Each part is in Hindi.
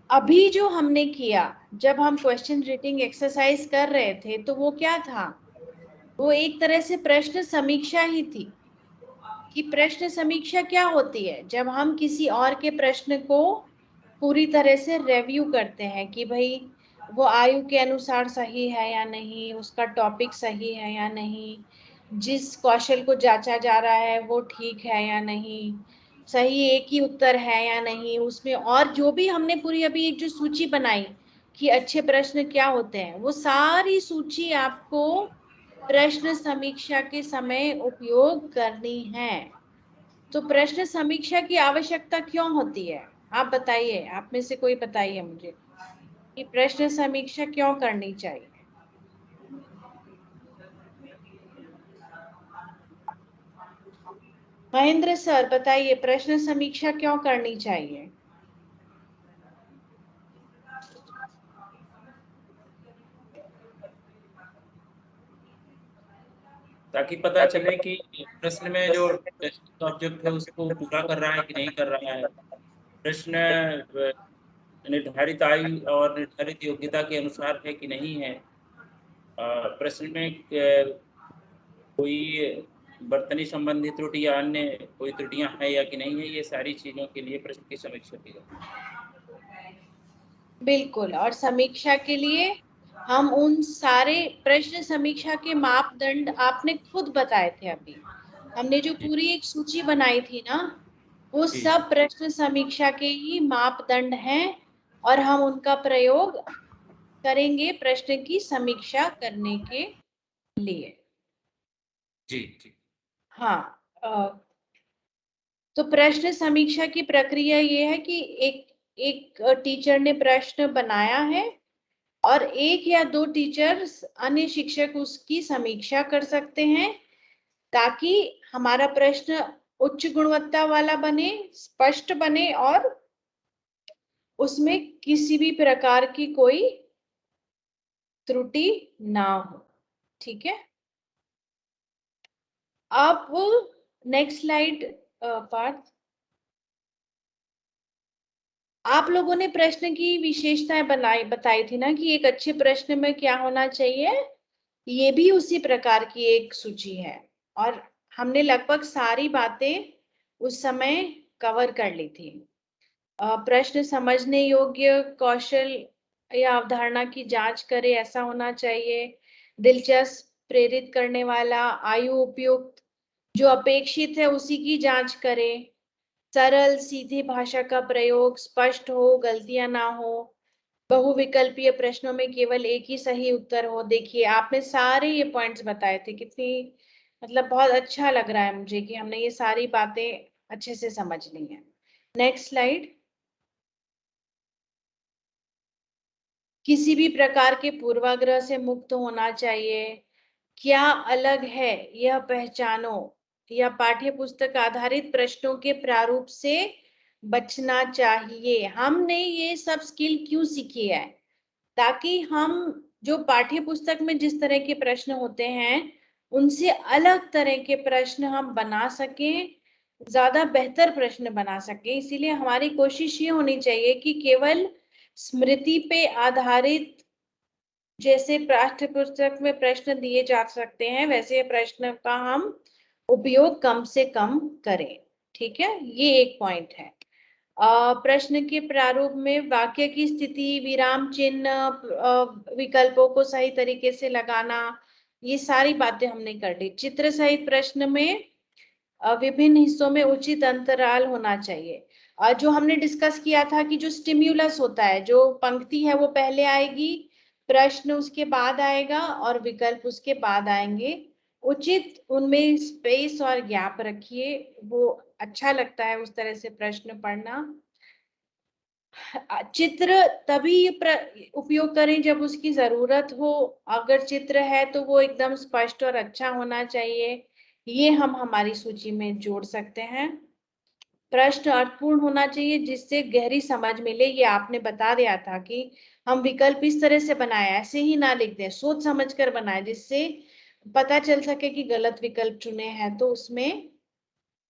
अभी जो हमने किया, जब हम क्वेश्चन रीडिंग एक्सरसाइज कर रहे थे, तो वो क्या था, वो एक तरह से प्रश्न समीक्षा ही थी। कि प्रश्न समीक्षा क्या होती है, जब हम किसी और के प्रश्न को पूरी तरह से रिव्यू करते हैं कि भाई वो आयु के अनुसार सही है या नहीं, उसका टॉपिक सही है या नहीं, जिस कौशल को जांचा जा रहा है वो ठीक है या नहीं, सही एक ही उत्तर है या नहीं उसमें, और जो भी हमने पूरी अभी एक जो सूची बनाई कि अच्छे प्रश्न क्या होते हैं, वो सारी सूची आपको प्रश्न समीक्षा के समय उपयोग करनी है। तो प्रश्न समीक्षा की आवश्यकता क्यों होती है, आप बताइए, आप में से कोई बताइए मुझे कि प्रश्न समीक्षा क्यों करनी चाहिए। महेंद्र सर बताइए, प्रश्न समीक्षा क्यों करनी चाहिए। ताकि पता चले कि प्रश्न में जो टेस्ट ऑब्जेक्ट है उसको पूरा कर रहा है कि नहीं कर रहा है। प्रश्न निर्धारित आयु और निर्धारित योग्यता के अनुसार है कि नहीं है। प्रश्न में कोई बर्तनी संबंधी त्रुटि या अन्य कोई त्रुटियां है या कि नहीं है, ये सारी चीजों के लिए प्रश्न की समीक्षा की जाती है। बिल्कुल, और समीक्षा के लिए हम उन सारे प्रश्न समीक्षा के मापदंड आपने खुद बताए थे अभी, हमने जो जी पूरी एक सूची बनाई थी ना, वो जी सब प्रश्न समीक्षा के ही मापदंड हैं, और हम उनका प्रयोग करेंगे प्रश्न की समीक्षा करने के लिए। जी जी। हाँ, तो प्रश्न समीक्षा की प्रक्रिया ये है कि एक एक टीचर ने प्रश्न बनाया है, और एक या दो टीचर्स अन्य शिक्षक उसकी समीक्षा कर सकते हैं, ताकि हमारा प्रश्न उच्च गुणवत्ता वाला बने, स्पष्ट बने, और उसमें किसी भी प्रकार की कोई त्रुटि ना हो। ठीक है, अब नेक्स्ट स्लाइड पार्थ। आप लोगों ने प्रश्न की विशेषताएं बताई थी ना कि एक अच्छे प्रश्न में क्या होना चाहिए, ये भी उसी प्रकार की एक सूची है, और हमने लगभग सारी बातें उस समय कवर कर ली थी। प्रश्न समझने योग्य, कौशल या अवधारणा की जांच करे ऐसा होना चाहिए, दिलचस्प, प्रेरित करने वाला, आयु उपयुक्त, जो अपेक्षित है उसी की जांच करे, सरल सीधी भाषा का प्रयोग, स्पष्ट हो, गलतियां ना हो, बहुविकल्पीय प्रश्नों में केवल एक ही सही उत्तर हो। देखिए आपने सारे ये पॉइंट्स बताए थे, कितनी मतलब बहुत अच्छा लग रहा है मुझे कि हमने ये सारी बातें अच्छे से समझ ली हैं। Next slide. किसी भी प्रकार के पूर्वाग्रह से मुक्त होना चाहिए। क्या अलग है यह पहचानो, या पाठ्य पुस्तक आधारित प्रश्नों के प्रारूप से बचना चाहिए। हमने ये सब स्किल क्यों सीखी है, ताकि हम जो पाठ्य पुस्तक में जिस तरह के प्रश्न होते हैं उनसे अलग तरह के प्रश्न हम बना सकें, ज्यादा बेहतर प्रश्न बना सकें। इसीलिए हमारी कोशिश ये होनी चाहिए कि केवल स्मृति पे आधारित, जैसे पाठ्य पुस्तक में प्रश्न दिए जा सकते हैं वैसे प्रश्न का हम उपयोग कम से कम करें। ठीक है, ये एक पॉइंट है। प्रश्न के प्रारूप में वाक्य की स्थिति, विराम चिन्ह, विकल्पों को सही तरीके से लगाना, ये सारी बातें हमने कर ली। चित्र सहित प्रश्न में विभिन्न हिस्सों में उचित अंतराल होना चाहिए। जो हमने डिस्कस किया था कि जो स्टिम्युलस होता है, जो पंक्ति है वो पहले आएगी, प्रश्न उसके बाद आएगा, और विकल्प उसके बाद आएंगे। उचित उनमें स्पेस और गैप रखिए, वो अच्छा लगता है उस तरह से प्रश्न पढ़ना। चित्र तभी उपयोग करें जब उसकी जरूरत हो, अगर चित्र है तो वो एकदम स्पष्ट और अच्छा होना चाहिए, ये हम हमारी सूची में जोड़ सकते हैं। प्रश्न अर्थपूर्ण होना चाहिए जिससे गहरी समझ मिले, ये आपने बता दिया था कि हम विकल्प इस तरह से बनाए, ऐसे ही ना लिख दें, सोच समझ कर बनाए, जिससे पता चल सके कि गलत विकल्प चुने हैं तो उसमें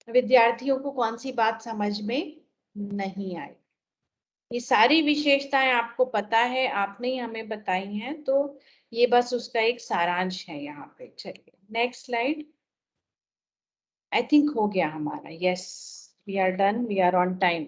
विद्यार्थियों को कौन सी बात समझ में नहीं आई। ये सारी विशेषताएं आपको पता है, आपने ही हमें बताई हैं, तो ये बस उसका एक सारांश है यहाँ पे। चलिए नेक्स्ट स्लाइड। आई थिंक हो गया हमारा। Yes, we are done, we are on time.